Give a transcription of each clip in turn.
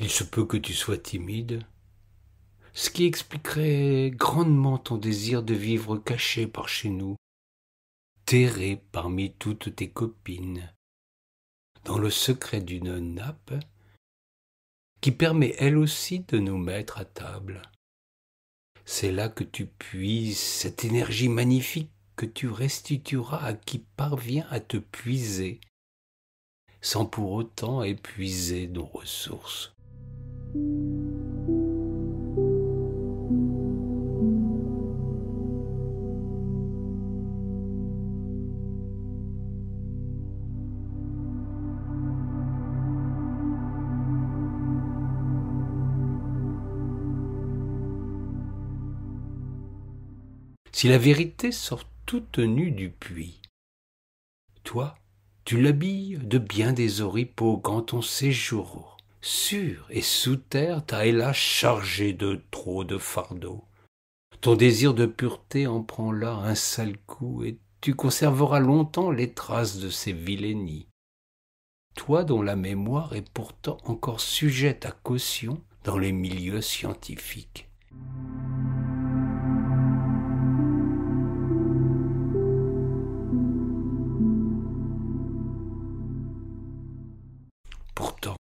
Il se peut que tu sois timide, ce qui expliquerait grandement ton désir de vivre caché par chez nous, terré parmi toutes tes copines, dans le secret d'une nappe qui permet elle aussi de nous mettre à table. C'est là que tu puises cette énergie magnifique que tu restitueras à qui parvient à te puiser, sans pour autant épuiser nos ressources. Si la vérité sort toute nue du puits, toi, tu l'habilles de bien des oripeaux quand ton séjour, sûr et sous terre, t'a hélas chargé de trop de fardeaux. Ton désir de pureté en prend là un sale coup, et tu conserveras longtemps les traces de ces vilainies. Toi dont la mémoire est pourtant encore sujette à caution dans les milieux scientifiques. Pourtant,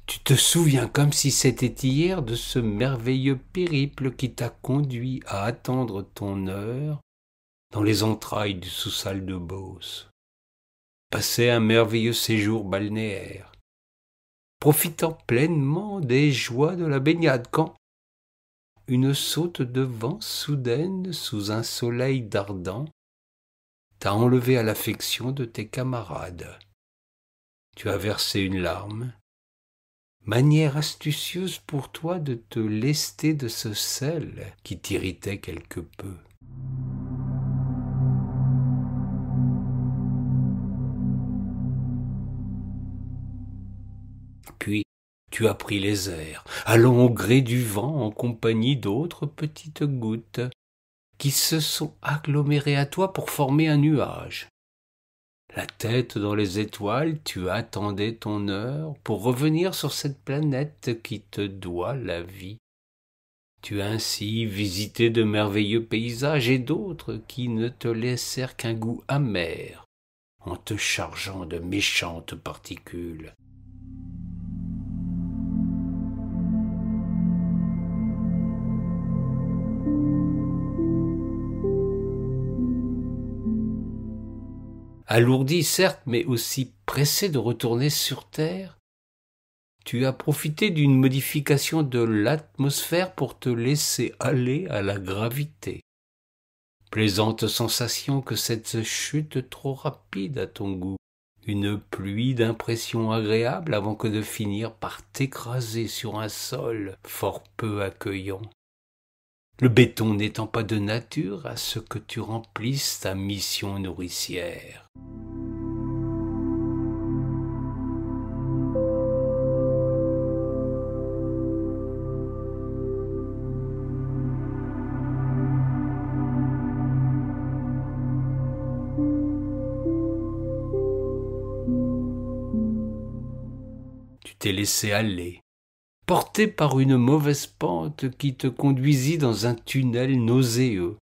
tu te souviens comme si c'était hier de ce merveilleux périple qui t'a conduit à attendre ton heure dans les entrailles du sous-sol de Beauce. Passer un merveilleux séjour balnéaire, profitant pleinement des joies de la baignade quand une saute de vent soudaine sous un soleil dardant t'a enlevé à l'affection de tes camarades. Tu as versé une larme, manière astucieuse pour toi de te lester de ce sel qui t'irritait quelque peu. Puis tu as pris les airs, allant au gré du vent en compagnie d'autres petites gouttes qui se sont agglomérées à toi pour former un nuage. La tête dans les étoiles, tu attendais ton heure pour revenir sur cette planète qui te doit la vie. Tu as ainsi visité de merveilleux paysages et d'autres qui ne te laissèrent qu'un goût amer en te chargeant de méchantes particules. Alourdi certes, mais aussi pressé de retourner sur Terre, tu as profité d'une modification de l'atmosphère pour te laisser aller à la gravité. Plaisante sensation que cette chute trop rapide à ton goût, une pluie d'impressions agréables avant que de finir par t'écraser sur un sol fort peu accueillant. Le béton n'étant pas de nature à ce que tu remplisses ta mission nourricière. Tu t'es laissé aller, porté par une mauvaise pente qui te conduisit dans un tunnel nauséeux.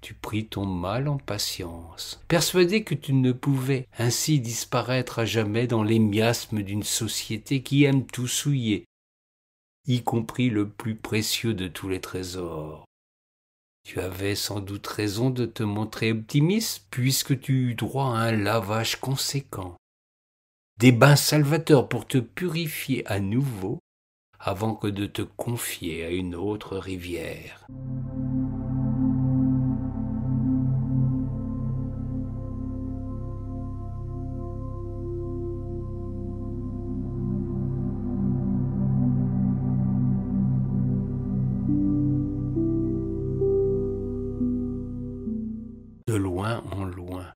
Tu pris ton mal en patience, persuadé que tu ne pouvais ainsi disparaître à jamais dans les miasmes d'une société qui aime tout souiller, y compris le plus précieux de tous les trésors. Tu avais sans doute raison de te montrer optimiste, puisque tu eus droit à un lavage conséquent, des bains salvateurs pour te purifier à nouveau, avant que de te confier à une autre rivière. De loin en loin,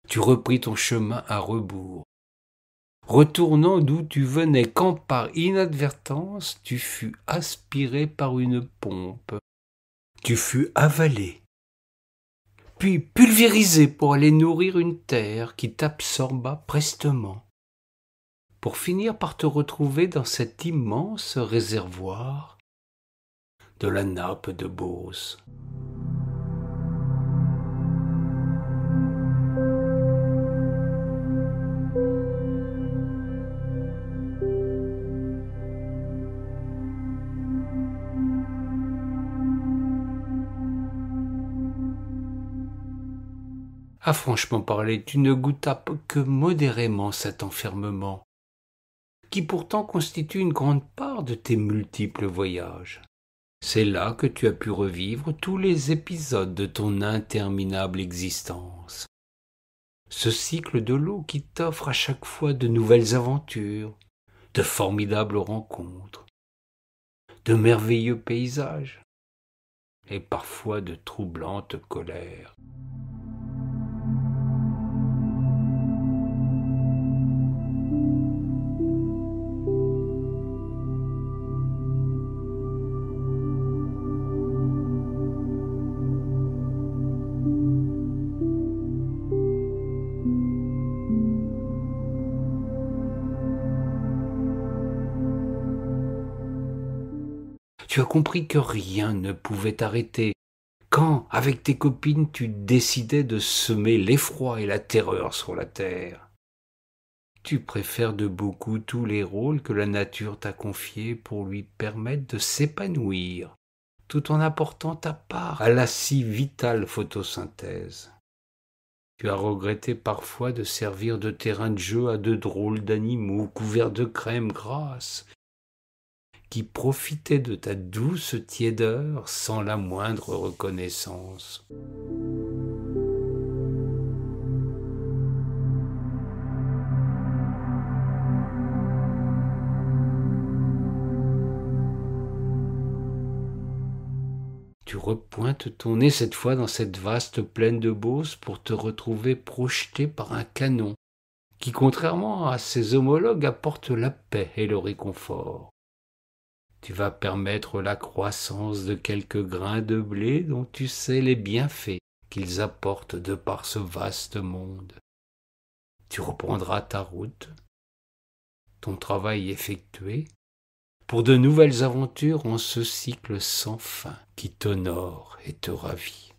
tu repris ton chemin à rebours, retournant d'où tu venais quand par inadvertance tu fus aspiré par une pompe. Tu fus avalé, puis pulvérisé pour aller nourrir une terre qui t'absorba prestement. pour finir par te retrouver dans cet immense réservoir de la nappe de Beauce. À franchement parler, tu ne goûtas que modérément cet enfermement, qui pourtant constitue une grande part de tes multiples voyages. C'est là que tu as pu revivre tous les épisodes de ton interminable existence. Ce cycle de l'eau qui t'offre à chaque fois de nouvelles aventures, de formidables rencontres, de merveilleux paysages et parfois de troublantes colères. Tu as compris que rien ne pouvait t'arrêter quand, avec tes copines, tu décidais de semer l'effroi et la terreur sur la terre. Tu préfères de beaucoup tous les rôles que la nature t'a confiés pour lui permettre de s'épanouir, tout en apportant ta part à la si vitale photosynthèse. Tu as regretté parfois de servir de terrain de jeu à de drôles d'animaux couverts de crème grasse, qui profitaient de ta douce tiédeur sans la moindre reconnaissance. Tu repointes ton nez cette fois dans cette vaste plaine de Beauce pour te retrouver projeté par un canon qui, contrairement à ses homologues, apporte la paix et le réconfort. Tu vas permettre la croissance de quelques grains de blé dont tu sais les bienfaits qu'ils apportent de par ce vaste monde. Tu reprendras ta route, ton travail effectué, pour de nouvelles aventures en ce cycle sans fin qui t'honore et te ravit.